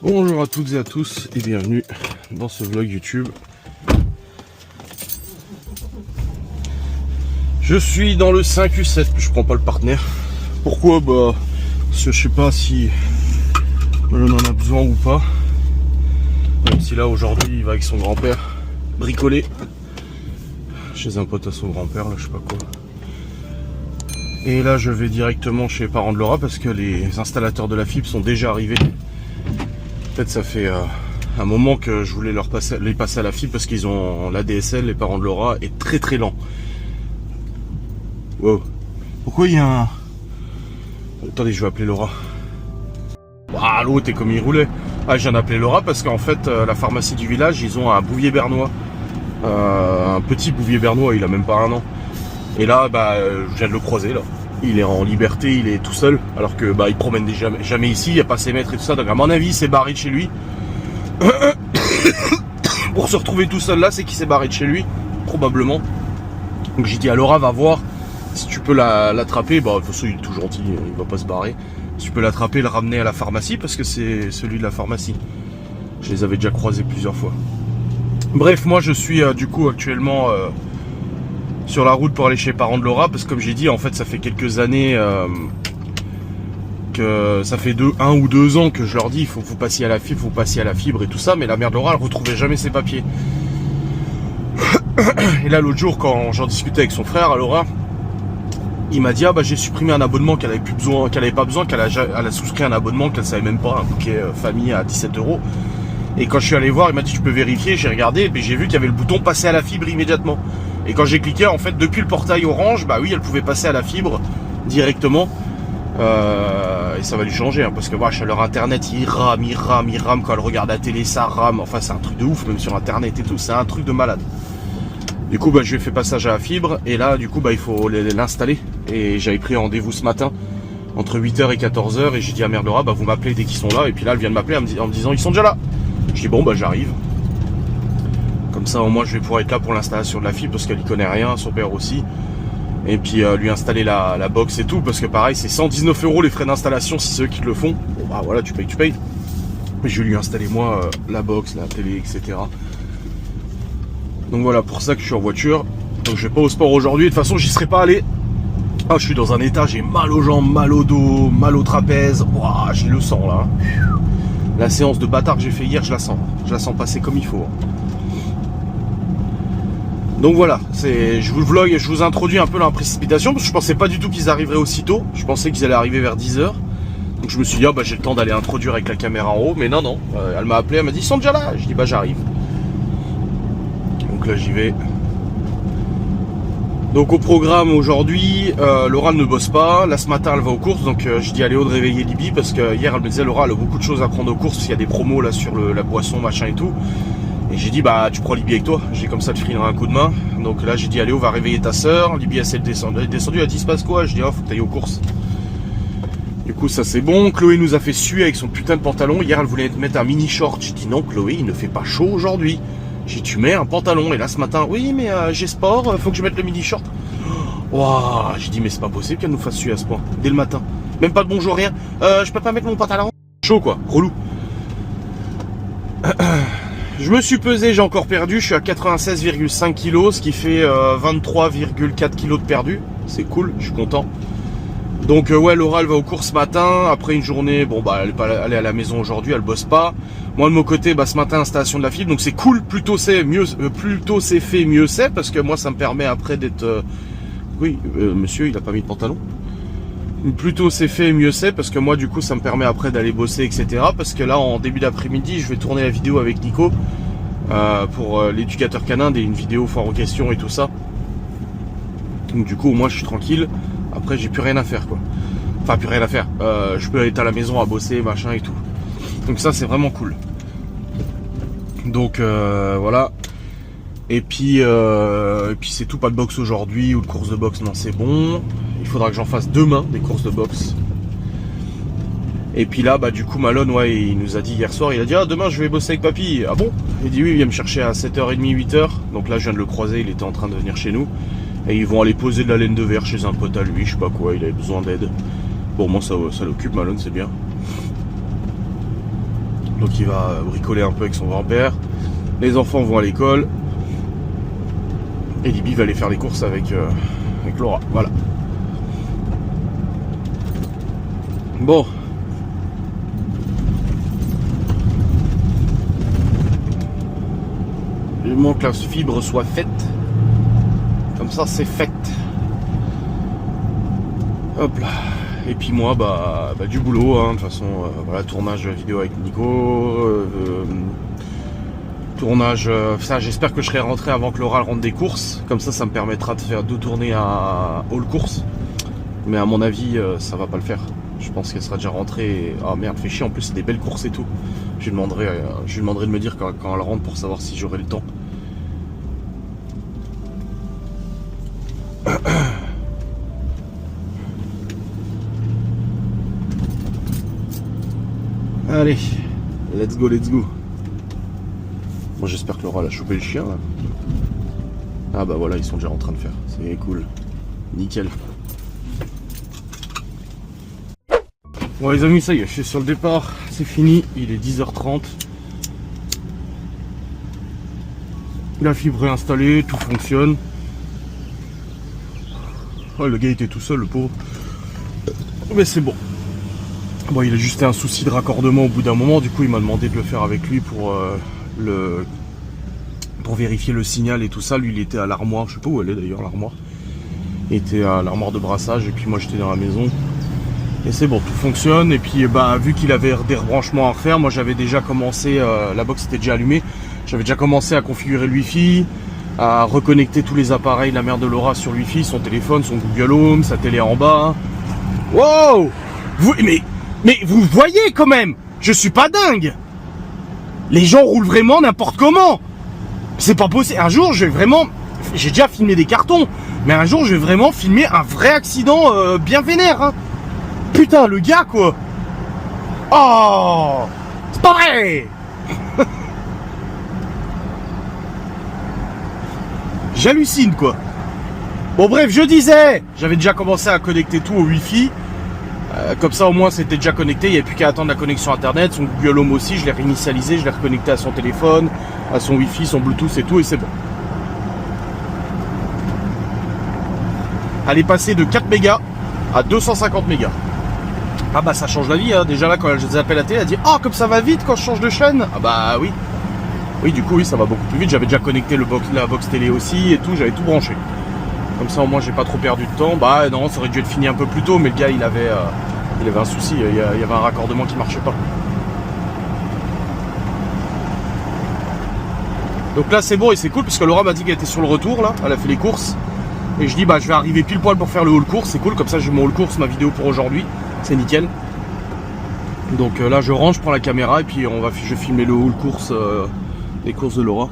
Bonjour à toutes et à tous et bienvenue dans ce vlog YouTube. Je suis dans le 5U7, je prends pas le partenaire. Pourquoi? Parce que je sais pas si on en a besoin ou pas. Même si là aujourd'hui il va avec son grand-père bricoler chez un pote à son grand-père, là je sais pas quoi. Et là je vais directement chez les parents de Laura parce que les installateurs de la fibre sont déjà arrivés. Peut-être ça fait un moment que je voulais les passer à la fibre parce qu'ils ont l'ADSL, les parents de Laura, est très très lent. Wow. Pourquoi il y a un... Attendez, je vais appeler Laura. Ah, l'autre est comme il roulait. Ah, je viens d'appeler Laura parce qu'en fait, la pharmacie du village, ils ont un bouvier bernois. Un petit bouvier bernois, il a même pas un an. Et là, je viens de le croiser, là. Il est en liberté, il est tout seul. Alors que, il promène jamais ici, il n'y a pas ses maîtres et tout ça. Donc, à mon avis, il s'est barré de chez lui. Pour se retrouver tout seul là, c'est qu'il s'est barré de chez lui. Probablement. Donc, j'ai dit à Laura, va voir. Si tu peux l'attraper, de toute façon il est tout gentil, il va pas se barrer. Si tu peux l'attraper, le ramener à la pharmacie, parce que c'est celui de la pharmacie. Je les avais déjà croisés plusieurs fois. Bref, moi je suis du coup actuellement sur la route pour aller chez les parents de Laura, parce que comme j'ai dit, en fait ça fait quelques années que ça fait 1 ou 2 ans que je leur dis, il faut que vous passiez à la fibre, et tout ça, mais la mère de Laura elle retrouvait jamais ses papiers. Et là l'autre jour quand j'en discutais avec son frère, à Laura, il m'a dit j'ai supprimé un abonnement qu'elle avait pas besoin, qu'elle a souscrit un abonnement qu'elle savait même pas, un bouquet famille à 17 €. Et quand je suis allé voir, il m'a dit tu peux vérifier, j'ai regardé, et j'ai vu qu'il y avait le bouton passer à la fibre immédiatement. Et quand j'ai cliqué, en fait depuis le portail Orange, oui elle pouvait passer à la fibre directement. Et ça va lui changer, parce que leur internet il rame, quand elle regarde la télé ça rame, enfin c'est un truc de ouf, même sur internet et tout, c'est un truc de malade. Du coup, je lui ai fait passage à la fibre et là, du coup, il faut l'installer. Et j'avais pris rendez-vous ce matin entre 8 h et 14 h et j'ai dit à mère Laura, vous m'appelez dès qu'ils sont là. Et puis là, elle vient de m'appeler en me disant, ils sont déjà là. Je dis bon, j'arrive. Comme ça, au moins, je vais pouvoir être là pour l'installation de la fibre parce qu'elle y connaît rien, son père aussi. Et puis lui installer la box et tout parce que pareil, c'est 119 € les frais d'installation si c'est eux qui te le font. Bon, voilà, tu payes. Mais je vais lui installer moi la box, la télé, etc. Donc voilà, pour ça que je suis en voiture. Donc je vais pas au sport aujourd'hui. De toute façon, j'y serais pas allé. Je suis dans un état, j'ai mal aux jambes, mal au dos, mal au trapèze. J'ai le sang là. La séance de bâtard que j'ai fait hier, je la sens. Je la sens passer comme il faut. Donc voilà, je vous vlog et je vous introduis un peu la précipitation. Parce que je pensais pas du tout qu'ils arriveraient aussitôt. Je pensais qu'ils allaient arriver vers 10 h. Donc je me suis dit, j'ai le temps d'aller introduire avec la caméra en haut. Mais non. Elle m'a appelé, elle m'a dit, ils sont déjà là. Je dis, j'arrive. Donc là j'y vais. Donc au programme aujourd'hui, Laura ne bosse pas. Là ce matin elle va aux courses, donc je dis à Léo de réveiller Libye parce que hier elle me disait Laura elle a beaucoup de choses à prendre aux courses parce qu'il y a des promos là sur la boisson machin et tout. Et j'ai dit tu prends Libye avec toi, j'ai comme ça te filerai un coup de main. Donc là j'ai dit à Léo va réveiller ta soeur. Libye elle s'est descendue, elle a dit il se passe quoi? Je dis faut que t'ailles aux courses. Du coup ça c'est bon. Chloé nous a fait suer avec son putain de pantalon. Hier elle voulait mettre un mini short. J'ai dit non Chloé il ne fait pas chaud aujourd'hui. J'ai dit tu mets un pantalon et là ce matin oui mais j'ai sport, faut que je mette le mini short. Waouh, j'ai dit mais c'est pas possible qu'elle nous fasse suer à ce point dès le matin. Même pas de bonjour rien. Je peux pas mettre mon pantalon. Chaud quoi, relou. Je me suis pesé, j'ai encore perdu, je suis à 96,5 kg, ce qui fait 23,4 kg de perdu. C'est cool, je suis content. Donc Laura elle va aux courses ce matin, après une journée, elle est pas allée à la maison aujourd'hui, elle bosse pas. Moi de mon côté, ce matin installation de la fibre, donc c'est cool, plus tôt c'est fait, mieux c'est, parce que moi ça me permet après d'être... Oui, monsieur il a pas mis de pantalon. Plus tôt c'est fait, mieux c'est, parce que moi du coup ça me permet après d'aller bosser, etc. Parce que là en début d'après-midi, je vais tourner la vidéo avec Nico pour l'éducateur canin, une vidéo foire aux questions et tout ça. Donc du coup moi je suis tranquille. Après j'ai plus rien à faire quoi. Enfin plus rien à faire. Je peux être à la maison à bosser machin et tout. Donc ça c'est vraiment cool. Donc voilà. Et puis c'est tout, pas de boxe aujourd'hui ou de course de boxe, non c'est bon. Il faudra que j'en fasse demain des courses de boxe. Et puis là du coup Malone il nous a dit hier soir, il a dit demain je vais bosser avec papy. Ah bon? Il dit oui, il vient me chercher à 7h30, 8h. Donc là je viens de le croiser, il était en train de venir chez nous. Et ils vont aller poser de la laine de verre chez un pote à lui, je sais pas quoi, il avait besoin d'aide. Bon moi ça l'occupe Malone, c'est bien. Donc il va bricoler un peu avec son grand-père. Les enfants vont à l'école. Et Libby va aller faire les courses avec Laura. Voilà. Bon. Il manque que la fibre soit faite. Comme ça, c'est fait. Hop là. Et puis moi, du boulot. Hein. De toute façon, voilà, tournage vidéo avec Nico. Tournage. Ça, j'espère que je serai rentré avant que Laura rentre des courses. Comme ça me permettra de faire 2 tournées à All Course. Mais à mon avis, ça va pas le faire. Je pense qu'elle sera déjà rentrée. Ah merde, fait chier. En plus, c'est des belles courses et tout. Je lui demanderai de me dire quand elle rentre pour savoir si j'aurai le temps. Allez, let's go, let's go. Bon, j'espère que Laura a chopé le chien là. Ah bah voilà, ils sont déjà en train de faire. C'est cool. Nickel. Bon les amis, ça y est, je suis sur le départ. C'est fini, il est 10h30. La fibre est installée, tout fonctionne. Oh, le gars était tout seul, le pauvre. Mais c'est bon. Bon, il a juste un souci de raccordement au bout d'un moment. Du coup, il m'a demandé de le faire avec lui pour vérifier le signal et tout ça. Lui, il était à l'armoire. Je sais pas où elle est d'ailleurs, l'armoire. Il était à l'armoire de brassage et puis moi, j'étais dans la maison. Et c'est bon, tout fonctionne. Et puis, vu qu'il avait des rebranchements à refaire, moi, j'avais déjà commencé. La box était déjà allumée. J'avais déjà commencé à configurer le Wi-Fi, à reconnecter tous les appareils, la mère de Laura sur le Wi-Fi, son téléphone, son Google Home, sa télé en bas. Wow! Mais vous voyez quand même, je suis pas dingue. Les gens roulent vraiment n'importe comment. C'est pas possible. Un jour, je vais vraiment... J'ai déjà filmé des cartons, mais un jour, je vais vraiment filmer un vrai accident bien vénère. Hein. Putain, le gars, quoi. Oh! C'est pas vrai. J'hallucine, quoi. Bon, bref, je disais, j'avais déjà commencé à connecter tout au Wi-Fi. Comme ça au moins c'était déjà connecté, il n'y avait plus qu'à attendre la connexion internet, son Google Home aussi, je l'ai réinitialisé, je l'ai reconnecté à son téléphone, à son Wi-Fi, son Bluetooth et tout, et c'est bon. Elle est passée de 4 mégas à 250 mégas. Ah bah ça change la vie, hein. Déjà là quand je les appelle à la télé, elle dit « Oh comme ça va vite quand je change de chaîne !» Ah bah oui. Oui du coup oui ça va beaucoup plus vite, j'avais déjà connecté la box télé aussi et tout, j'avais tout branché. Comme ça au moins j'ai pas trop perdu de temps. Bah non, ça aurait dû être fini un peu plus tôt, mais le gars il avait un souci, il y avait un raccordement qui marchait pas. Donc là c'est bon et c'est cool parce que Laura m'a dit qu'elle était sur le retour là, elle a fait les courses. Et je dis bah je vais arriver pile poil pour faire le haul course, c'est cool, comme ça j'ai mon haul course, ma vidéo pour aujourd'hui, c'est nickel. Donc là je rentre, je prends la caméra et puis je vais filmer le haul course, les courses de Laura.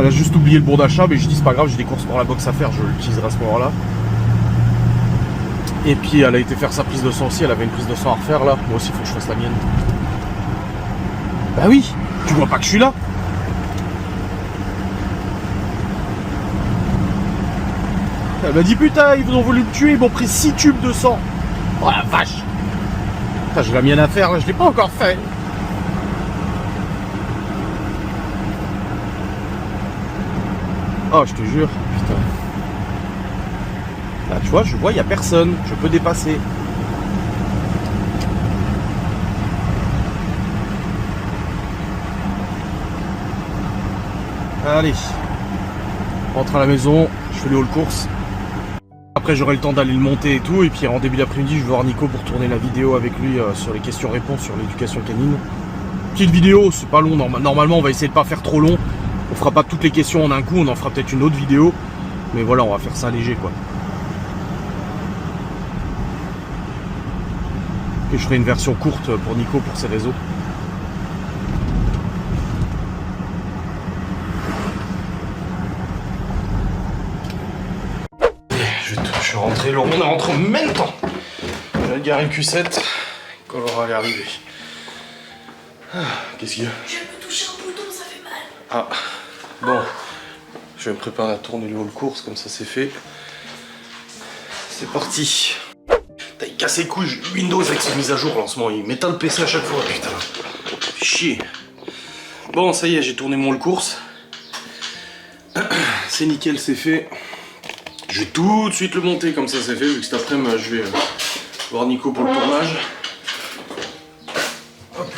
Elle a juste oublié le bon d'achat, mais je dis c'est pas grave, j'ai des courses pour la box à faire, je l'utiliserai à ce moment-là. Et puis elle a été faire sa prise de sang aussi, elle avait une prise de sang à refaire là. Moi aussi il faut que je fasse la mienne. Bah oui, tu vois pas que je suis là. Elle m'a dit putain, ils ont voulu me tuer, ils m'ont pris 6 tubes de sang. Oh la vache. Putain, j'ai la mienne à faire là, je l'ai pas encore fait. Oh, je te jure, putain. Là, tu vois, je vois, il n'y a personne. Je peux dépasser. Allez. On rentre à la maison. Je fais les haul courses. Après, j'aurai le temps d'aller le monter et tout. Et puis, en début d'après-midi, je vais voir Nico pour tourner la vidéo avec lui sur les questions-réponses sur l'éducation canine. Petite vidéo, c'est pas long. Normalement, on va essayer de pas faire trop long. On fera pas toutes les questions en un coup, on en fera peut-être une autre vidéo. Mais voilà, on va faire ça léger quoi. Et je ferai une version courte pour Nico pour ses réseaux. Je suis rentré, on est rentré en même temps. J'ai garé le Q7 quand Laura est arrivée. Qu'est-ce qu'il y a? Je viens de me toucher un bouton, ça fait mal. Ah, bon. Je vais me préparer à tourner le haul course, comme ça c'est fait. C'est parti. Ta casse les couilles, Windows avec ses mises à jour lancement, il m'éteint le PC à chaque fois, putain. Chier. Bon, ça y est, j'ai tourné mon le course. C'est nickel, c'est fait. Je vais tout de suite le monter comme ça c'est fait, vu que cet après-midi je vais voir Nico pour le tournage. Hop.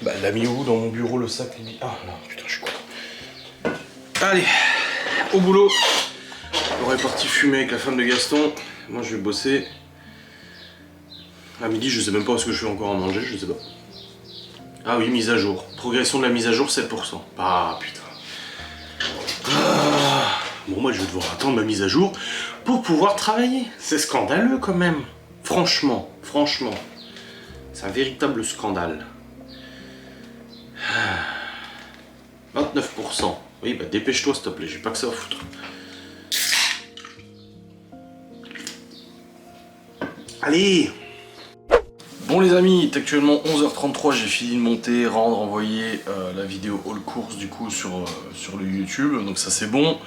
Bah, il l'a mis où dans mon bureau le sac lui. Ah non, putain, je suis con. Allez, au boulot. On est parti fumer avec la femme de Gaston. Moi je vais bosser. À midi, je sais même pas ce que je fais encore à manger, je sais pas. Ah oui, mise à jour. Progression de la mise à jour, 7%. Ah putain. Ah. Bon, moi je vais devoir attendre ma mise à jour pour pouvoir travailler. C'est scandaleux quand même. Franchement. C'est un véritable scandale. 29%. Oui, bah dépêche-toi s'il te plaît, j'ai pas que ça à foutre. Allez! Bon les amis, il est actuellement 11h33, j'ai fini de monter, rendre, envoyer la vidéo haul course du coup sur le YouTube, donc ça c'est bon.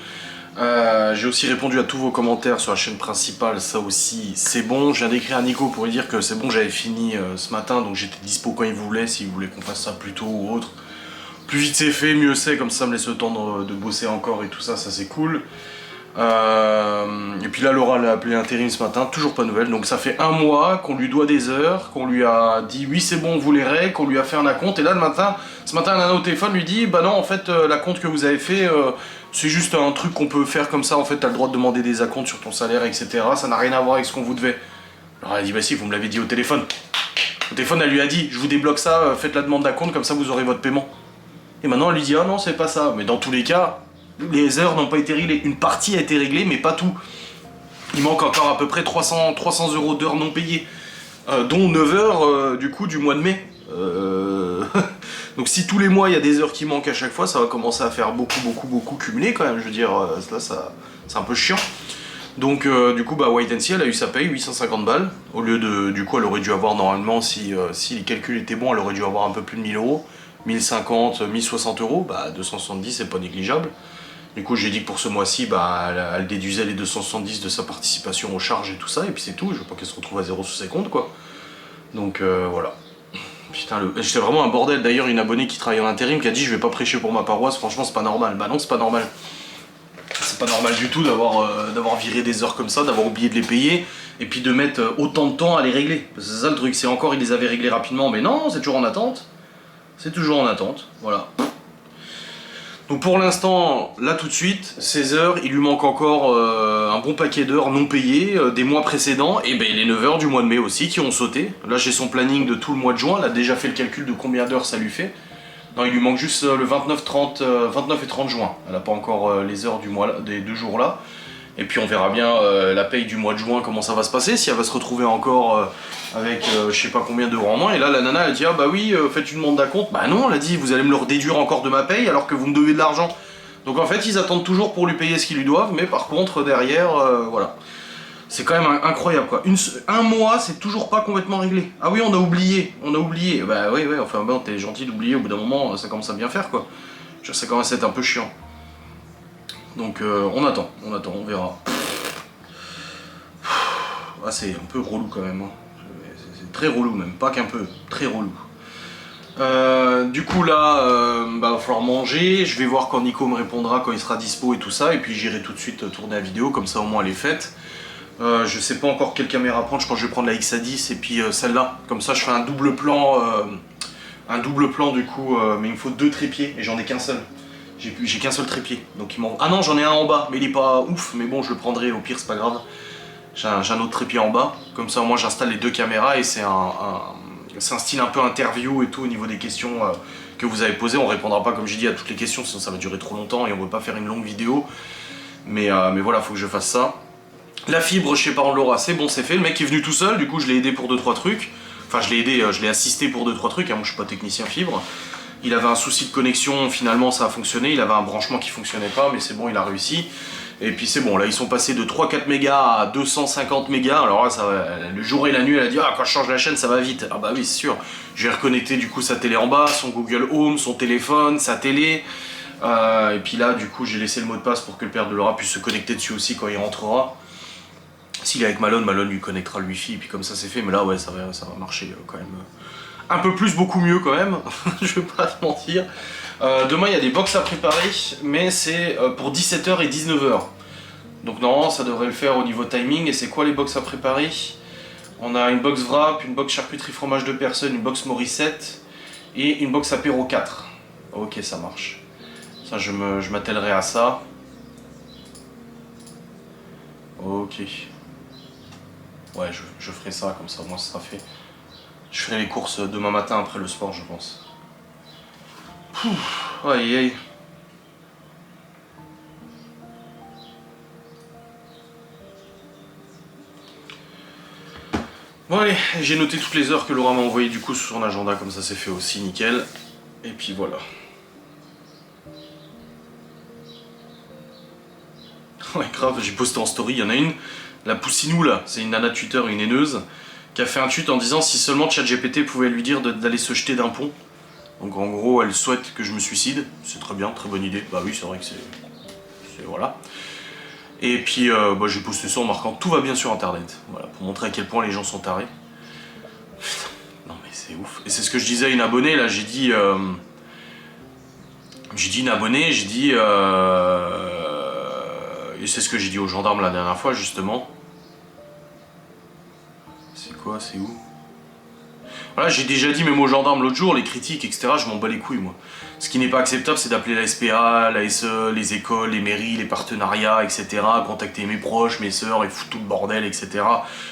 J'ai aussi répondu à tous vos commentaires sur la chaîne principale, ça aussi c'est bon. Je viens d'écrire à Nico pour lui dire que c'est bon, j'avais fini ce matin, donc j'étais dispo quand il voulait, s'il voulait qu'on fasse ça plus tôt ou autre. Plus vite c'est fait, mieux c'est, comme ça me laisse le temps de bosser encore et tout ça, ça c'est cool. Et puis là Laura l'a appelé intérim ce matin, toujours pas de nouvelles, donc ça fait un mois qu'on lui doit des heures, qu'on lui a dit oui c'est bon on vous les règle, qu'on lui a fait un acompte, et là ce matin Nana au téléphone lui dit bah non en fait l'acompte que vous avez fait c'est juste un truc qu'on peut faire comme ça, en fait t'as le droit de demander des acomptes sur ton salaire etc, ça n'a rien à voir avec ce qu'on vous devait. Alors elle a dit bah si vous me l'avez dit au téléphone. Au téléphone elle lui a dit je vous débloque ça, faites la demande d'acompte comme ça vous aurez votre paiement. Et maintenant elle lui dit ah non c'est pas ça, mais dans tous les cas les heures n'ont pas été réglées, une partie a été réglée mais pas tout. Il manque encore à peu près 300 € d'heures non payées, dont 9 heures du coup du mois de mai. Donc si tous les mois il y a des heures qui manquent à chaque fois, ça va commencer à faire beaucoup cumulé quand même, je veux dire, là ça c'est un peu chiant. Donc du coup bah White & See elle a eu sa paye, 850 balles, au lieu de, du coup elle aurait dû avoir normalement, si les calculs étaient bons, elle aurait dû avoir un peu plus de 1000 €, 1050, 1060 €, bah 270 c'est pas négligeable. Du coup j'ai dit que pour ce mois-ci, bah, elle déduisait les 270 de sa participation aux charges et tout ça, et puis c'est tout, je veux pas qu'elle se retrouve à 0 sous ses comptes quoi. Donc voilà. Putain, j'étais vraiment un bordel. D'ailleurs une abonnée qui travaille en intérim qui a dit je vais pas prêcher pour ma paroisse, franchement c'est pas normal. Bah non c'est pas normal. C'est pas normal du tout d'avoir viré des heures comme ça, d'avoir oublié de les payer, et puis de mettre autant de temps à les régler. C'est ça le truc, c'est encore il les avait réglés rapidement, mais non, c'est toujours en attente. C'est toujours en attente, voilà. Donc pour l'instant, là tout de suite, 16 heures, il lui manque encore un bon paquet d'heures non payées des mois précédents, et ben les 9 heures du mois de mai aussi qui ont sauté. Là j'ai son planning de tout le mois de juin, elle a déjà fait le calcul de combien d'heures ça lui fait. Non, il lui manque juste le 29 et 30 juin, elle n'a pas encore les heures du mois, des 2 jours là. Et puis on verra bien la paye du mois de juin, comment ça va se passer, si elle va se retrouver encore avec je sais pas combien d'euros en moins. Et là la nana elle dit ah bah oui faites une demande d'acompte. Bah non, elle a dit vous allez me le déduire encore de ma paye alors que vous me devez de l'argent. Donc en fait ils attendent toujours pour lui payer ce qu'ils lui doivent, mais par contre derrière voilà. C'est quand même incroyable quoi. Un mois c'est toujours pas complètement réglé. Ah oui on a oublié. Bah oui enfin bon t'es gentil d'oublier, au bout d'un moment ça commence à bien faire quoi. Ça commence à être un peu chiant. Donc on attend, on verra. Ah, c'est un peu relou quand même, hein. C'est très relou même, pas qu'un peu, très relou. Du coup là, bah, va falloir manger, je vais voir quand Nico me répondra, quand il sera dispo et tout ça, et puis j'irai tout de suite tourner la vidéo, comme ça au moins elle est faite. Je sais pas encore quelle caméra prendre, je pense que je vais prendre la X-A10 et puis celle-là, comme ça je fais un double plan du coup, mais il me faut 2 trépieds et j'en ai qu'un seul. J'ai qu'un seul trépied, donc il m'en... Ah non, j'en ai un en bas, mais il est pas ouf, mais bon, je le prendrai, au pire, c'est pas grave. J'ai un autre trépied en bas, comme ça, moi, j'installe les 2 caméras, et c'est un style un peu interview et tout, au niveau des questions que vous avez posées. On répondra pas, comme j'ai dit, à toutes les questions, sinon ça va durer trop longtemps, et on veut pas faire une longue vidéo. Mais voilà, faut que je fasse ça. La fibre chez Parents de Laura, c'est bon, c'est fait. Le mec est venu tout seul, du coup, je l'ai aidé pour 2-3 trucs. Enfin, je l'ai aidé, je l'ai assisté pour 2-3 trucs, hein, moi, je suis pas technicien fibre. Il avait un souci de connexion, finalement ça a fonctionné, il avait un branchement qui fonctionnait pas, mais c'est bon, il a réussi. Et puis c'est bon, là ils sont passés de 3-4 mégas à 250 mégas, alors là, le jour et la nuit, elle a dit « Ah, quand je change la chaîne, ça va vite !» Ah bah oui, c'est sûr. J'ai reconnecté du coup sa télé en bas, son Google Home, son téléphone, sa télé, Et puis là, du coup, j'ai laissé le mot de passe pour que le père de Laura puisse se connecter dessus aussi quand il rentrera. S'il est avec Malone, Malone lui connectera le wifi, et puis comme ça c'est fait. Mais là, ouais, ça va marcher quand même. Un peu plus, beaucoup mieux quand même, je vais pas te mentir. Demain, il y a des box à préparer, mais c'est pour 17h et 19h. Donc normalement, ça devrait le faire au niveau timing. Et c'est quoi les box à préparer? On a une box wrap, une box charcuterie fromage de personne, une box Morissette et une box apéro 4. Ok, ça marche. Ça, je m'attellerai à ça. Ok. Ouais, je ferai ça, comme ça, moi, ça sera fait. Je ferai les courses demain matin après le sport, je pense. Pouf, aïe aïe. Bon allez, j'ai noté toutes les heures que Laura m'a envoyées du coup sur son agenda, comme ça c'est fait aussi, nickel. Et puis voilà. Ouais grave, j'ai posté en story, il y en a une, la Poussinou là, c'est une nana Twitter, une haineuse, qui a fait un tweet en disant si seulement ChatGPT pouvait lui dire d'aller se jeter d'un pont. Donc en gros elle souhaite que je me suicide, c'est très bien, très bonne idée, bah oui c'est vrai que c'est voilà. Et puis bah, j'ai posté ça en marquant tout va bien sur internet, voilà, pour montrer à quel point les gens sont tarés. Putain, non mais c'est ouf. Et c'est ce que je disais à une abonnée là, j'ai dit une abonnée, j'ai dit et c'est ce que j'ai dit aux gendarmes la dernière fois justement. C'est quoi, c'est où? Voilà, j'ai déjà dit même aux gendarmes l'autre jour, les critiques, etc., je m'en bats les couilles moi. Ce qui n'est pas acceptable, c'est d'appeler la SPA, la SE, les écoles, les mairies, les partenariats, etc., contacter mes proches, mes sœurs, et foutre tout le bordel, etc.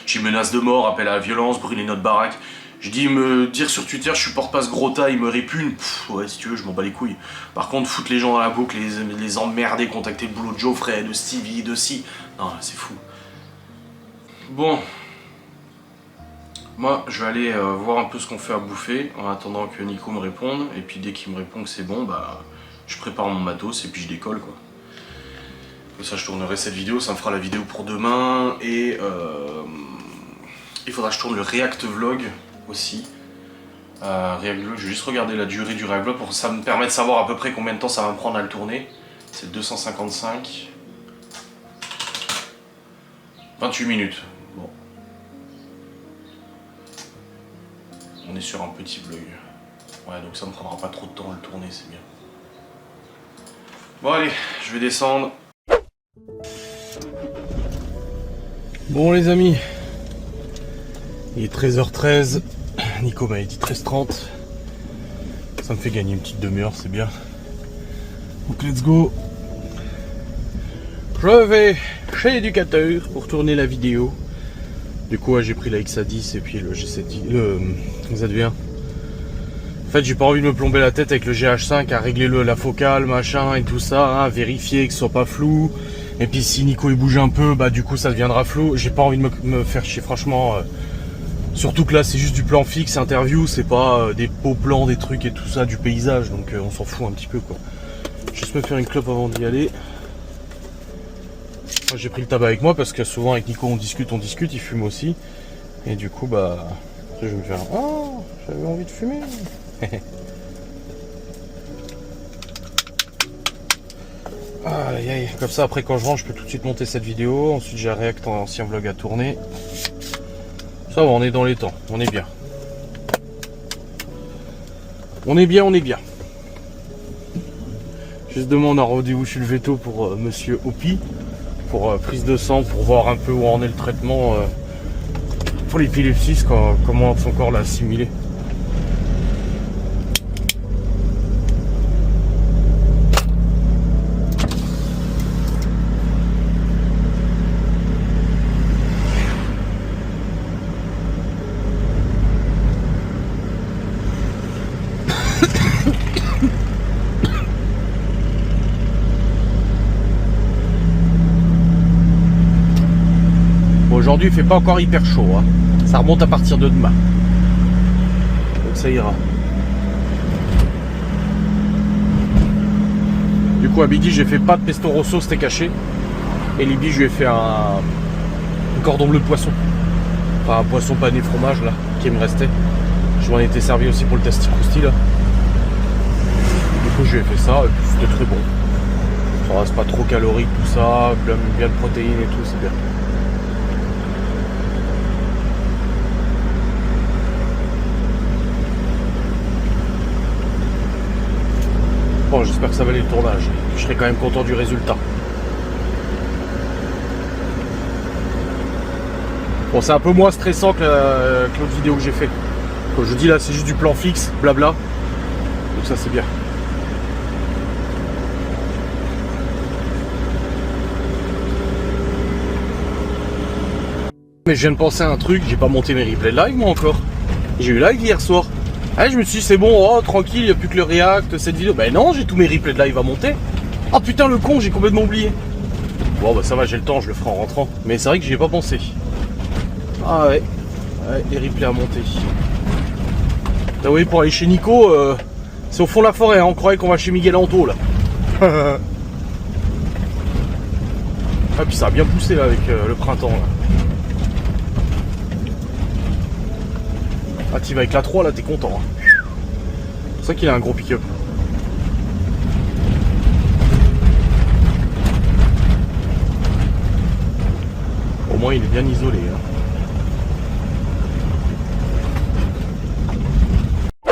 J'ai menace de mort, appel à la violence, brûler notre baraque. Je dis me dire sur Twitter, je supporte pas ce gros tas, il me répugne. Pff, ouais, si tu veux, je m'en bats les couilles. Par contre, foutre les gens dans la boucle, les emmerder, contacter le boulot de Geoffrey, de Stevie, de si. Non, c'est fou. Bon. Moi, je vais aller voir un peu ce qu'on fait à bouffer en attendant que Nico me réponde. Et puis dès qu'il me répond que c'est bon, bah, je prépare mon matos et puis je décolle quoi. Comme ça, je tournerai cette vidéo, ça me fera la vidéo pour demain. Et il faudra que je tourne le React Vlog aussi. React Vlog, je vais juste regarder la durée du React Vlog pour que ça me permette de savoir à peu près combien de temps ça va me prendre à le tourner. C'est 255. 28 minutes. Bon. On est sur un petit vlog. Ouais, donc ça me prendra pas trop de temps à le tourner, c'est bien. Bon allez, je vais descendre. Bon les amis, il est 13h13. Nico m'avait dit 13h30. Ça me fait gagner une petite demi-heure, c'est bien. Donc let's go. Je vais chez l'éducateur pour tourner la vidéo. Du coup, ouais, j'ai pris la XA10 et puis le G7, le ZV1. En fait, j'ai pas envie de me plomber la tête avec le GH5 à régler la focale, machin et tout ça, hein, vérifier que ce soit pas flou. Et puis si Nico il bouge un peu, bah du coup ça deviendra flou. J'ai pas envie de me faire chier, franchement. Surtout que là, c'est juste du plan fixe, interview, c'est pas des beaux plans, des trucs et tout ça, du paysage. Donc on s'en fout un petit peu quoi. Juste me faire une clope avant d'y aller. Moi j'ai pris le tabac avec moi parce que souvent avec Nico on discute, il fume aussi. Et du coup bah je vais me faire oh j'avais envie de fumer. Aïe aïe, comme ça après quand je rentre je peux tout de suite monter cette vidéo. Ensuite j'ai un React en ancien vlog à tourner. Ça va, on est dans les temps, on est bien. On est bien, on est bien. Justement on a rendez-vous chez le veto pour monsieur Hopi. Pour prise de sang, pour voir un peu où en est le traitement pour l'épilepsie, comment son corps l'a assimilé. Aujourd'hui il fait pas encore hyper chaud, hein. Ça remonte à partir de demain. Donc ça ira. Du coup à midi j'ai fait pâte pesto rosso steak haché. Et Libye je lui ai fait un cordon bleu de poisson. Enfin un poisson pané fromage là, qui me restait. Je m'en étais servi aussi pour le testi crousti là. Du coup je lui ai fait ça et puis c'était très bon. Ça reste pas trop calorique tout ça, bien de protéines et tout, c'est bien. Bon, j'espère que ça valait le tournage. Je serai quand même content du résultat. Bon, c'est un peu moins stressant que l'autre vidéo que j'ai fait. Comme je dis là, c'est juste du plan fixe, blabla. Donc ça, c'est bien. Mais je viens de penser à un truc, j'ai pas monté mes replays de live moi encore. J'ai eu live hier soir. Ah, je me suis dit c'est bon, oh tranquille, il n'y a plus que le react, cette vidéo. Ben non, j'ai tous mes replays de live à monter. Oh putain le con, j'ai complètement oublié. Bon bah ça va, j'ai le temps, je le ferai en rentrant. Mais c'est vrai que j'y ai pas pensé. Ah ouais, les replays à monter. Vous voyez, pour aller chez Nico, c'est au fond de la forêt, hein. On croyait qu'on va chez Miguel Anto là. Ah puis ça a bien poussé là avec le printemps là. Ah, tu vas avec la 3 là, t'es content. Hein. C'est pour ça qu'il a un gros pick-up. Au moins il est bien isolé. Hein.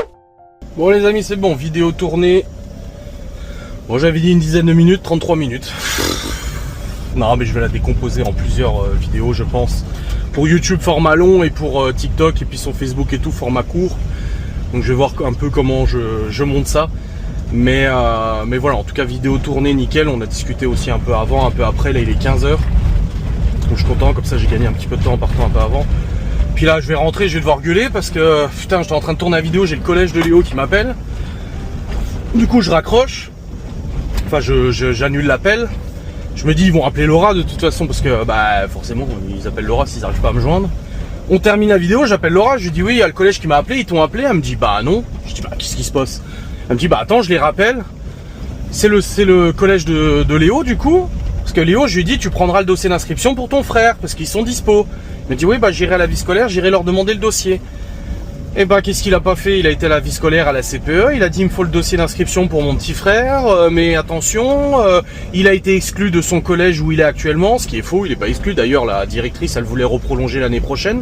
Bon les amis, c'est bon, vidéo tournée. Bon, j'avais dit une dizaine de minutes, 33 minutes. Non mais je vais la décomposer en plusieurs vidéos je pense. Pour YouTube format long et pour TikTok et puis sur Facebook et tout format court. Donc je vais voir un peu comment je monte ça. Mais voilà, en tout cas vidéo tournée nickel. On a discuté aussi un peu avant, un peu après. Là il est 15h. Donc je suis content, comme ça j'ai gagné un petit peu de temps en partant un peu avant. Puis là je vais rentrer, je vais devoir gueuler parce que putain j'étais en train de tourner la vidéo, j'ai le collège de Léo qui m'appelle. Du coup je raccroche. Enfin j'annule l'appel. Je me dis ils vont appeler Laura de toute façon parce que bah forcément ils appellent Laura s'ils n'arrivent pas à me joindre. On termine la vidéo, j'appelle Laura, je lui dis oui il y a le collège qui m'a appelé, ils t'ont appelé, elle me dit bah non. Je dis bah qu'est-ce qui se passe? Elle me dit bah attends je les rappelle. C'est le collège de Léo du coup. Parce que Léo je lui ai dit tu prendras le dossier d'inscription pour ton frère parce qu'ils sont dispo. Il m'a dit oui bah j'irai à la vie scolaire, j'irai leur demander le dossier. Et bah qu'est-ce qu'il a pas fait? Il a été à la vie scolaire à la CPE, il a dit il me faut le dossier d'inscription pour mon petit frère, mais attention, il a été exclu de son collège où il est actuellement, ce qui est faux, il n'est pas exclu, d'ailleurs la directrice elle voulait reprolonger l'année prochaine,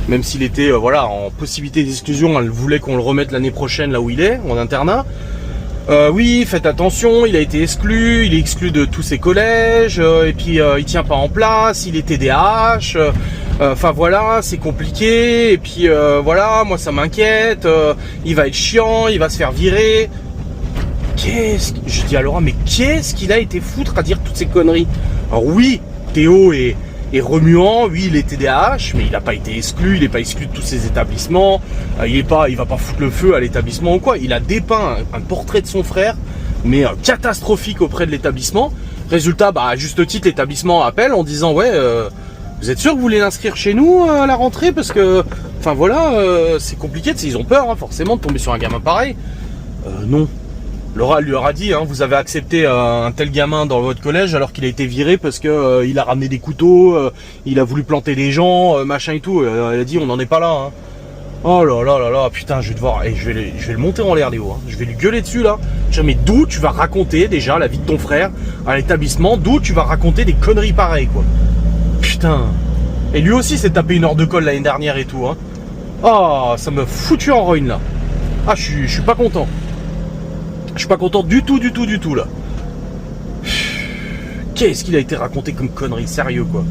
même s'il était voilà, en possibilité d'exclusion, elle voulait qu'on le remette l'année prochaine là où il est, en internat. Oui, faites attention, il a été exclu, il est exclu de tous ses collèges, et puis il tient pas en place, il est TDAH, enfin voilà, c'est compliqué, et puis voilà, moi ça m'inquiète, il va être chiant, il va se faire virer. Je dis à Laura, mais qu'est-ce qu'il a été foutre à dire toutes ces conneries? Alors oui, Théo est remuant, oui il est TDAH, mais il n'a pas été exclu, il n'est pas exclu de tous ses établissements, il va pas foutre le feu à l'établissement ou quoi, il a dépeint un portrait de son frère, mais catastrophique auprès de l'établissement. Résultat, bah à juste titre, l'établissement appelle en disant ouais, vous êtes sûr que vous voulez l'inscrire chez nous à la rentrée parce que, enfin voilà, c'est compliqué, ils ont peur hein, forcément de tomber sur un gamin pareil. Non. Laura lui aura dit, hein, vous avez accepté un tel gamin dans votre collège alors qu'il a été viré parce que il a ramené des couteaux, il a voulu planter des gens, machin et tout. Elle a dit, on n'en est pas là. Hein. Oh là là là là, putain, je vais devoir, je vais le monter en l'air, Léo. Hein. Je vais lui gueuler dessus là. Je dis, mais d'où tu vas raconter déjà la vie de ton frère à l'établissement, d'où tu vas raconter des conneries pareilles quoi. Putain. Et lui aussi s'est tapé une heure de colle l'année dernière et tout. Hein. Oh, ça me foutu en ruine là. Ah, je suis pas content. Je suis pas content du tout là. Qu'est-ce qu'il a été raconté comme connerie, sérieux quoi.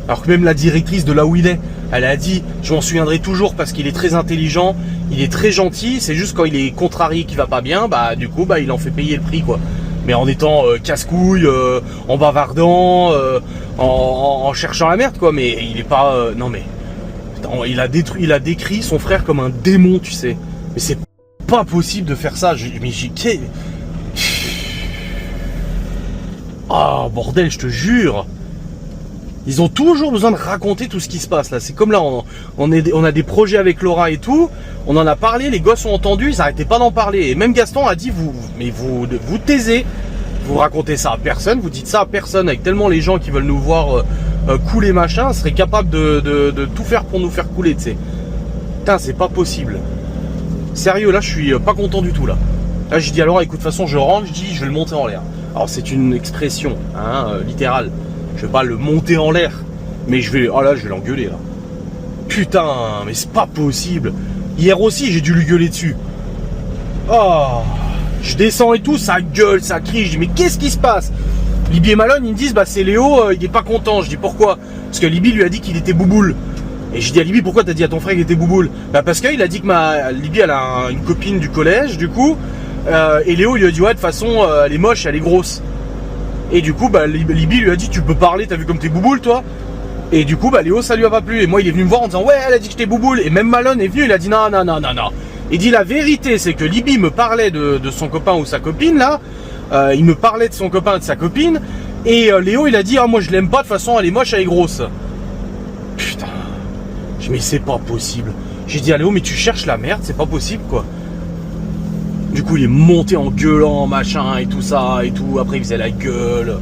Alors que même la directrice de là où il est, elle a dit, je m'en souviendrai toujours parce qu'il est très intelligent, il est très gentil, c'est juste quand il est contrarié qu'il va pas bien, bah du coup bah il en fait payer le prix quoi. Mais en étant casse-couille, en bavardant, en cherchant la merde quoi, mais il est pas... non mais... Il a décrit son frère comme un démon tu sais. Mais c'est pas possible de faire ça, oh bordel, je te jure. Ils ont toujours besoin de raconter tout ce qui se passe là. C'est comme là, on a des projets avec Laura et tout. On en a parlé, les gosses ont entendu, ils n'arrêtaient pas d'en parler. Et même Gaston a dit, vous taisez, vous racontez ça à personne, vous dites ça à personne. Avec tellement les gens qui veulent nous voir couler machin, seraient capables de tout faire pour nous faire couler, tu sais. Putain, c'est pas possible. Sérieux, là, je suis pas content du tout là. Là, je dis alors, écoute, de toute façon, je rentre, je dis, je vais le monter en l'air. Alors, c'est une expression, hein, littérale. Je vais pas le monter en l'air, mais je vais, oh là, je vais l'engueuler, là. Putain, mais c'est pas possible. Hier aussi, j'ai dû lui gueuler dessus. Oh, je descends et tout, ça gueule, ça crie. Je dis, mais qu'est-ce qui se passe? Libby et Malone, ils me disent, bah, c'est Léo, il est pas content. Je dis, pourquoi? Parce que Libby lui a dit qu'il était bouboule. Et je dis à Libby, pourquoi t'as dit à ton frère qu'il était bouboule? Bah, parce qu'il a dit que Libby, elle a une copine du collège, du coup. Et Léo, il lui a dit, ouais, de toute façon, elle est moche, elle est grosse. Et du coup, bah, Libby lui a dit, tu peux parler, t'as vu comme t'es bouboule, toi? Et du coup, bah, Léo, ça lui a pas plu. Et moi, il est venu me voir en disant, ouais, elle a dit que j'étais bouboule. Et même Malone est venu, il a dit, non, non, non, non, non. Il dit, la vérité, c'est que Libby me parlait de son copain ou sa copine, là. Il me parlait de son copain et de sa copine. Et Léo, il a dit, ah, moi, je l'aime pas, de toute façon, elle est moche, elle est grosse. Putain. Je dis, mais c'est pas possible. J'ai dit à Léo, mais tu cherches la merde, c'est pas possible, quoi. Du coup, il est monté en gueulant, machin, et tout ça, et tout. Après, il faisait la gueule.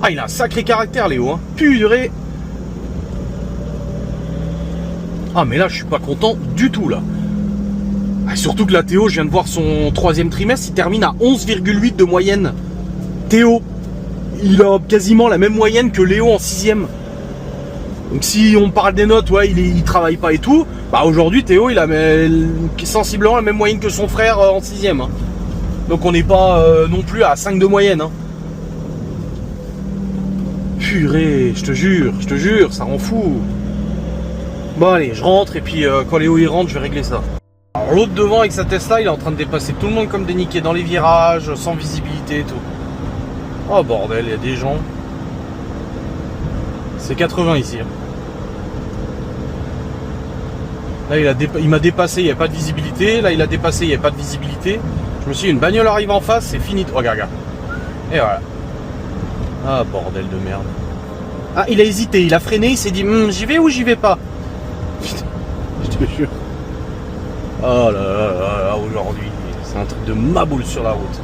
Ah, il a un sacré caractère, Léo, hein. Purée. Ah, mais là, je suis pas content du tout, là. Ah, surtout que la Théo, je viens de voir son 3e trimestre, il termine à 11,8 de moyenne. Théo, il a quasiment la même moyenne que Léo en 6e. Donc si on parle des notes, ouais, il travaille pas et tout, bah aujourd'hui Théo, il a sensiblement la même moyenne que son frère en 6e. Hein. Donc on n'est pas non plus à 5 de moyenne. Hein. Purée, je te jure, ça rend fou. Bon allez, je rentre et puis quand Léo il rentre, je vais régler ça. Alors l'autre devant avec sa Tesla, il est en train de dépasser tout le monde comme des niqués dans les virages, sans visibilité et tout. Oh bordel, il y a des gens. C'est 80 ici. Hein. Là, il m'a dépassé, il n'y a pas de visibilité. Là, il a dépassé, il n'y a pas de visibilité. Je me suis dit, une bagnole arrive en face, c'est fini. Regarde, regarde. Et voilà. Ah, bordel de merde. Ah, il a hésité, il a freiné, il s'est dit, j'y vais ou j'y vais pas? Putain, je te jure. Oh là là là là, aujourd'hui, c'est un truc de maboule sur la route.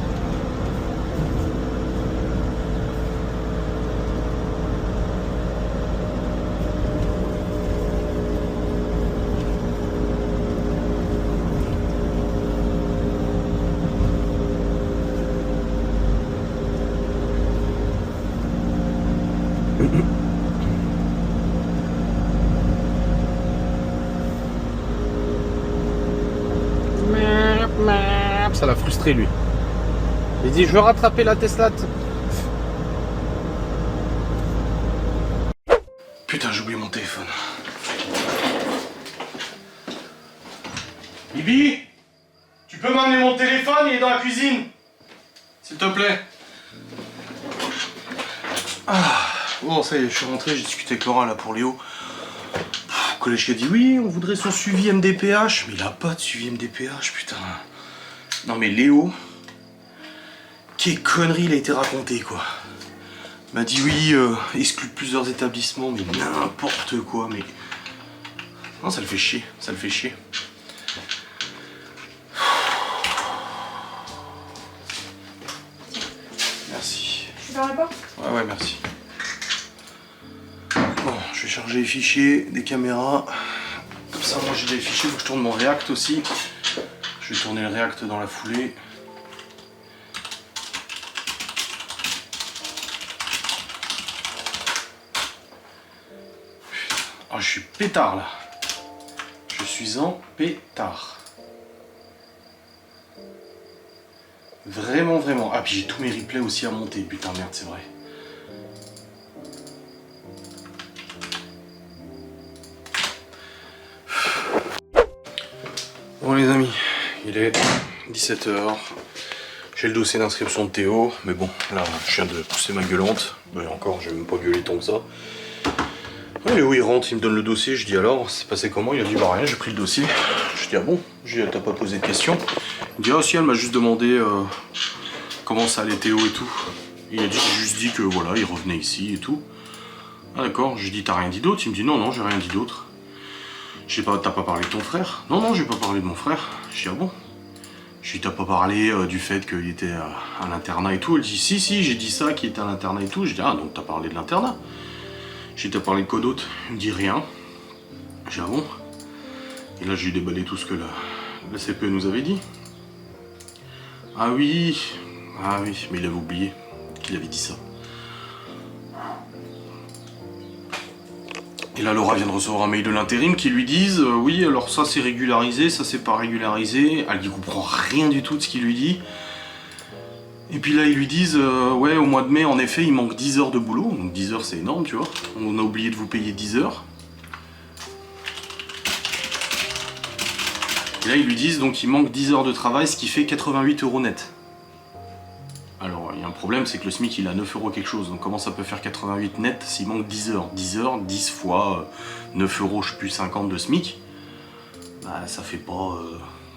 Ça l'a frustré lui. Il dit je veux rattraper la Tesla. Putain, j'ai oublié mon téléphone. Libby, tu peux m'amener mon téléphone, il est dans la cuisine. S'il te plaît. Ah, bon ça y est, je suis rentré, j'ai discuté avec Laura là pour Léo. Le collège qui a dit oui, on voudrait son suivi MDPH, mais il a pas de suivi MDPH, putain. Non mais Léo, quelle connerie il a été raconté quoi. Il m'a dit oui, exclu de plusieurs établissements, mais n'importe quoi, mais... Non, ça le fait chier, ça le fait chier. Merci. Tu fermes la porte? Ouais, merci. Bon, je vais charger les fichiers, des caméras. Comme ça, moi j'ai des fichiers, faut que je tourne mon React aussi. Je vais tourner le React dans la foulée. Oh, je suis pétard là. Je suis en pétard. Vraiment, vraiment. Ah, puis j'ai tous mes replays aussi à monter. Putain, merde, c'est vrai. Bon, les amis, il est 17 h. J'ai le dossier d'inscription de Théo. Mais bon, là, je viens de pousser ma gueulante. Mais encore, je vais même pas gueuler tant que ça. Et où il rentre, il me donne le dossier, je dis alors, c'est passé comment? Il a dit bah rien, j'ai pris le dossier. Je dis ah bon? Je dis t'as pas posé de questions? Il me dit ah si, elle m'a juste demandé comment ça allait Théo et tout. Il a dit, j'ai juste dit que voilà, il revenait ici et tout. Ah d'accord, je lui dis t'as rien dit d'autre? Il me dit non, non, j'ai rien dit d'autre. Je sais pas, t'as pas parlé de ton frère? Non, non, j'ai pas parlé de mon frère. Je dis ah bon? Je lui dis t'as pas parlé du fait qu'il était à l'internat et tout? Elle dit si, si, j'ai dit ça, qu'il était à l'internat et tout. Je dis ah donc t'as parlé de l'internat? J'ai t'as parlé de quoi d'autre? Il me dit rien. J'ai ah bon? Et là j'ai déballé tout ce que la CPE nous avait dit. Ah oui, mais il avait oublié qu'il avait dit ça. Et là, Laura vient de recevoir un mail de l'intérim qui lui disent oui, alors ça c'est régularisé, ça c'est pas régularisé. Elle ne comprend rien du tout de ce qu'il lui dit. Et puis là, ils lui disent ouais, au mois de mai, en effet, il manque 10 heures de boulot. Donc 10 heures, c'est énorme, tu vois. On a oublié de vous payer 10 heures. Et là, ils lui disent donc il manque 10 heures de travail, ce qui fait 88 € net. Alors, il y a un problème, c'est que le SMIC, il a 9 € quelque chose. Donc comment ça peut faire 88 net s'il manque 10 heures 10 heures, 10 fois 9 €, je sais plus, 50 de SMIC. Bah, ça fait pas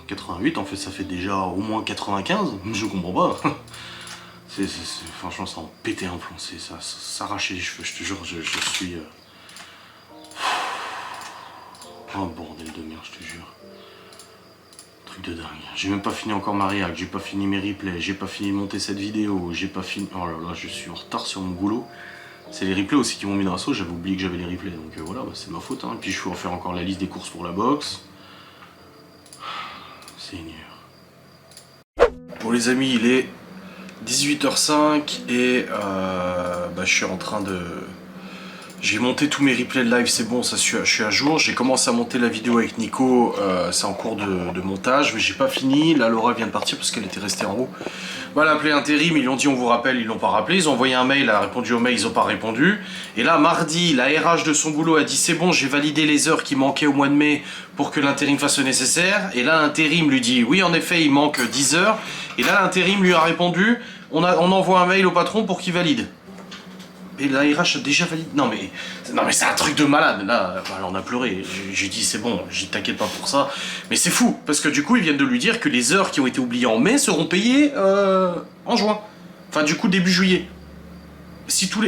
88, en fait, ça fait déjà au moins 95. Je comprends pas. Franchement, ça en pétait un plomb. Ça s'arrachait les cheveux, je te jure, je suis... Oh, bordel de merde, je te jure. Truc de dingue. J'ai même pas fini encore ma réac, j'ai pas fini mes replays, j'ai pas fini de monter cette vidéo, j'ai pas fini... Oh là là, je suis en retard sur mon boulot. C'est les replays aussi qui m'ont mis dans la sauce, j'avais oublié que j'avais les replays, donc voilà, bah, c'est ma faute. Hein. Et puis je vais refaire encore la liste des courses pour la boxe. Seigneur. Bon les amis, il est 18h05 et bah, je suis en train de... J'ai monté tous mes replays de live, c'est bon, ça, je suis à jour. J'ai commencé à monter la vidéo avec Nico, c'est en cours de montage, mais j'ai pas fini. Là, Laura vient de partir parce qu'elle était restée en haut. Voilà, appelé intérim, ils l'ont dit on vous rappelle, ils l'ont pas rappelé. Ils ont envoyé un mail, elle a répondu au mail, ils ont pas répondu. Et là, mardi, la RH de son boulot a dit c'est bon, j'ai validé les heures qui manquaient au mois de mai pour que l'intérim fasse le nécessaire. Et là, l'intérim lui dit oui, en effet, il manque 10 heures. Et là, l'intérim lui a répondu on envoie un mail au patron pour qu'il valide. Et la RH a déjà validé. Non mais c'est un truc de malade. Là, on a pleuré. J'ai dit c'est bon, t'inquiète pas pour ça. Mais c'est fou, parce que du coup, ils viennent de lui dire que les heures qui ont été oubliées en mai seront payées en juin. Enfin, du coup, début juillet.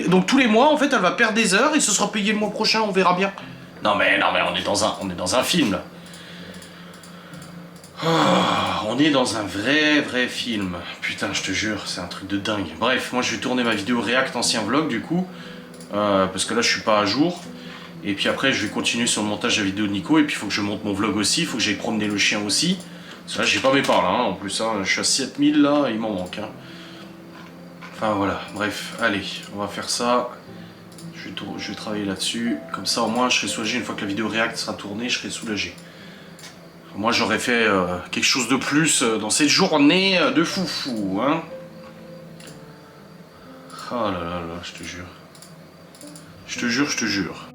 Donc tous les mois, en fait, elle va perdre des heures et ce sera payé le mois prochain, on verra bien. Non mais on est dans un film là. Oh, on est dans un vrai film. Putain, je te jure, c'est un truc de dingue. Bref, moi je vais tourner ma vidéo React ancien vlog du coup. Parce que là je suis pas à jour. Et puis après je vais continuer sur le montage de la vidéo de Nico. Et puis il faut que je monte mon vlog aussi. Il faut que j'aille promener le chien aussi. Parce que là j'ai pas mes parts là. Hein. En plus, hein, je suis à 7000 là, il m'en manque. Hein. Enfin voilà, bref, allez, on va faire ça. Je vais travailler là-dessus. Comme ça au moins je serai soulagé. Une fois que la vidéo React sera tournée, je serai soulagé. Moi j'aurais fait quelque chose de plus dans cette journée de foufou, hein. Oh là là là, je te jure. Je te jure.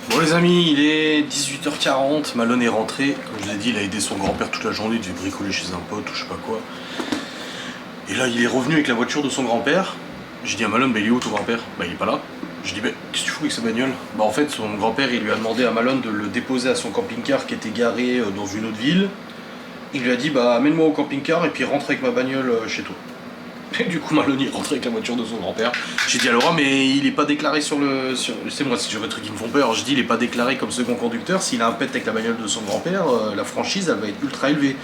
Bon les amis, il est 18h40, Malone est rentré. Comme je l'ai dit, il a aidé son grand-père toute la journée, il devait bricoler chez un pote ou je sais pas quoi. Et là il est revenu avec la voiture de son grand-père. J'ai dit à Malone, bah il est où ton grand-père? Bah il est pas là. Je dis, bah, qu'est-ce que tu fous avec sa bagnole? Bah en fait, son grand-père, il lui a demandé à Malone de le déposer à son camping-car qui était garé dans une autre ville. Il lui a dit, bah amène-moi au camping-car et puis rentre avec ma bagnole chez toi. Et du coup, Malone, il rentre avec la voiture de son grand-père. J'ai dit à Laura, mais il est pas déclaré sur le... C'est moi, c'est des trucs qui me font peur. Je dis, il est pas déclaré comme second conducteur. S'il a un pet avec la bagnole de son grand-père, la franchise, elle va être ultra élevée.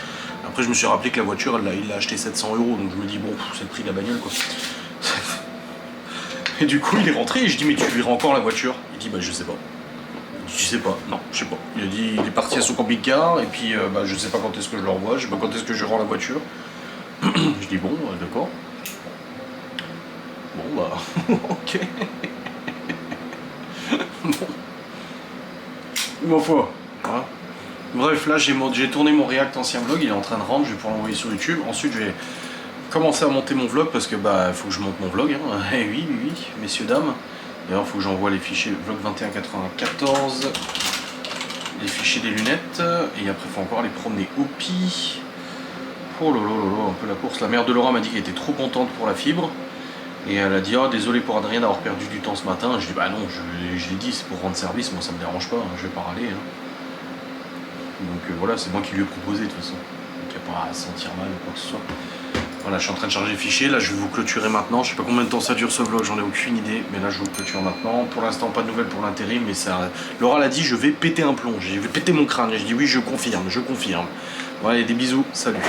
Après, je me suis rappelé que la voiture, il l'a acheté 700 €. Donc je me dis, bon, c'est le prix de la bagnole, quoi. Et du coup il est rentré et je dis mais tu lui rends encore la voiture? Il dit bah je sais pas. Je dis, tu sais pas? Non, je sais pas. Il a dit il est parti à son camping-car et puis bah je sais pas quand est-ce que je le renvoie, je sais pas quand est-ce que je rends la voiture. Je dis bon d'accord. Bon bah ok. Bon. Ma foi. Hein. Bref là j'ai tourné mon React ancien vlog, il est en train de rendre, je vais pouvoir l'envoyer sur YouTube. Ensuite je vais commencer à monter mon vlog parce que bah faut que je monte mon vlog, hein. Eh oui, messieurs, dames. D'ailleurs, il faut que j'envoie les fichiers vlog 2194, les fichiers des lunettes, et après, il faut encore les promener au pi. Oh là là là, un peu la course. La mère de Laura m'a dit qu'elle était trop contente pour la fibre, et elle a dit oh, désolé pour Adrien d'avoir perdu du temps ce matin. Je dis bah non, je l'ai dit, c'est pour rendre service, moi ça me dérange pas, hein, je vais pas râler. Hein. Donc voilà, c'est moi qui lui ai proposé de toute façon, donc il n'y a pas à se sentir mal ou quoi que ce soit. Voilà, je suis en train de charger les fichiers, là je vais vous clôturer maintenant, je sais pas combien de temps ça dure ce vlog, j'en ai aucune idée, mais là je vous clôture maintenant. Pour l'instant pas de nouvelles pour l'intérim, mais ça... Laura l'a dit, je vais péter un plomb, je vais péter mon crâne, et je dis oui je confirme. Voilà, des bisous, salut.